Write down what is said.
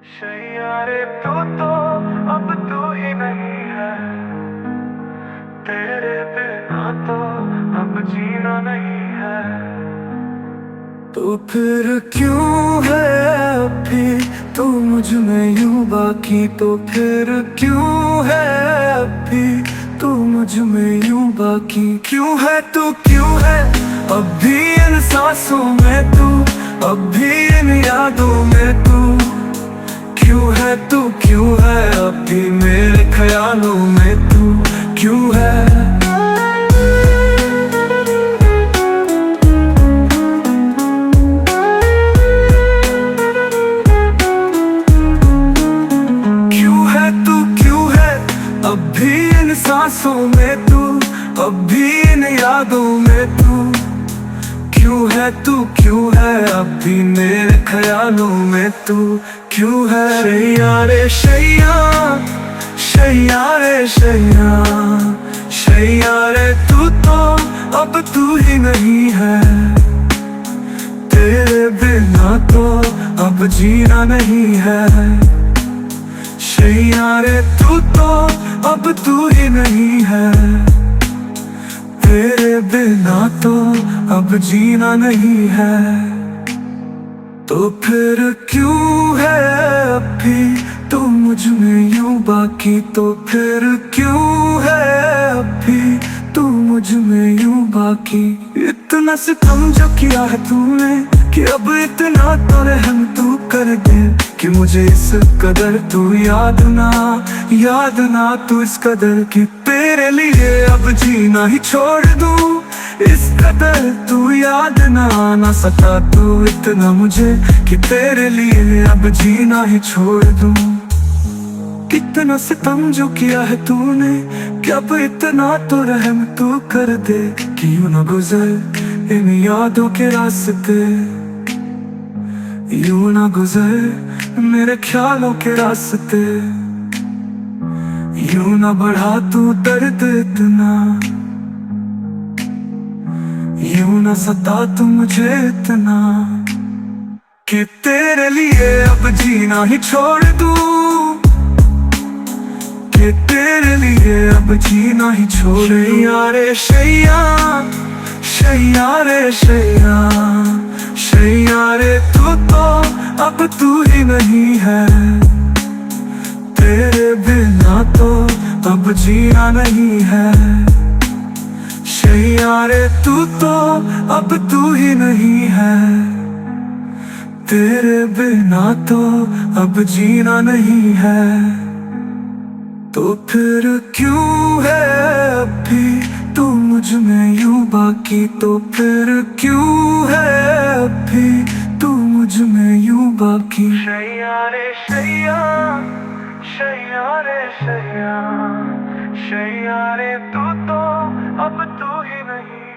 शैयारे तो अब तू ही नहीं है। तेरे बिना तो अब जीना नहीं है। तो फिर क्यों है अभी तू मुझ में यूं बाकी, तो फिर क्यों है अभी तू मुझ में यूं बाकी। क्यों है तू, क्यों है अब भी इन सांसों में तू, अब भी इन यादों में तू। क्यों है तू, क्यों है अब भी मेरे ख्यालों में तू, क्यों है। क्यों है तू, क्यों है अब भी इन सांसों में तू, अब भी इन यादों में तू। क्यों है तू, क्यों है अब भी मेरे ख्यालों में तू, क्यों है। शैया रे शैया, शैया रे शैया, शैया रे तू तो अब तू ही नहीं है। तेरे बिना तो अब जीना नहीं है। शैया रे तू तो अब तू ही नहीं है। तेरे बिना तो अब जीना नहीं है। तो फिर क्यों है अभी तू मुझ में यूं बाकी, तो फिर क्यों है अभी तू मुझ में यूं बाकी। इतना सितम जो किया है तूने कि अब इतना तो रहम तू कर दे कि मुझे इस कदर तू याद ना तू इस कदर कि तेरे लिए अब जीना ही छोड़ दूं। इस कदर तू याद ना आना सका तू इतना मुझे कि तेरे लिए अब जीना ही छोड़ दूं। कितना सितम जो किया है तूने कि अब इतना तो रहम तू कर दे कि यूं ना गुजर इन यादों के रास्ते, यूं ना गुजर मेरे ख्यालों के रास्ते। यूं ना बढ़ा तू दर्द इतना, यूं ना सता तू मुझे इतना कि तेरे लिए अब जीना ही छोड़ दूं, कि तेरे लिए अब जीना ही छोड़। शैया रे शैया, शैया रे शैया, शैया रे तू तो अब तू ही नहीं है। तेरे बिना तो अब जीना नहीं है। शैया रे तू तो अब तू ही नहीं है। तेरे बिना तो अब जीना नहीं है। तो फिर क्यों है अभी तू मुझ में यूं बाकी, तो फिर क्यों है अभी तू मुझ में यूं बाकी। शैया रे शैया, शैया रे शैया, शैया रे तू तो अब तू ही नहीं।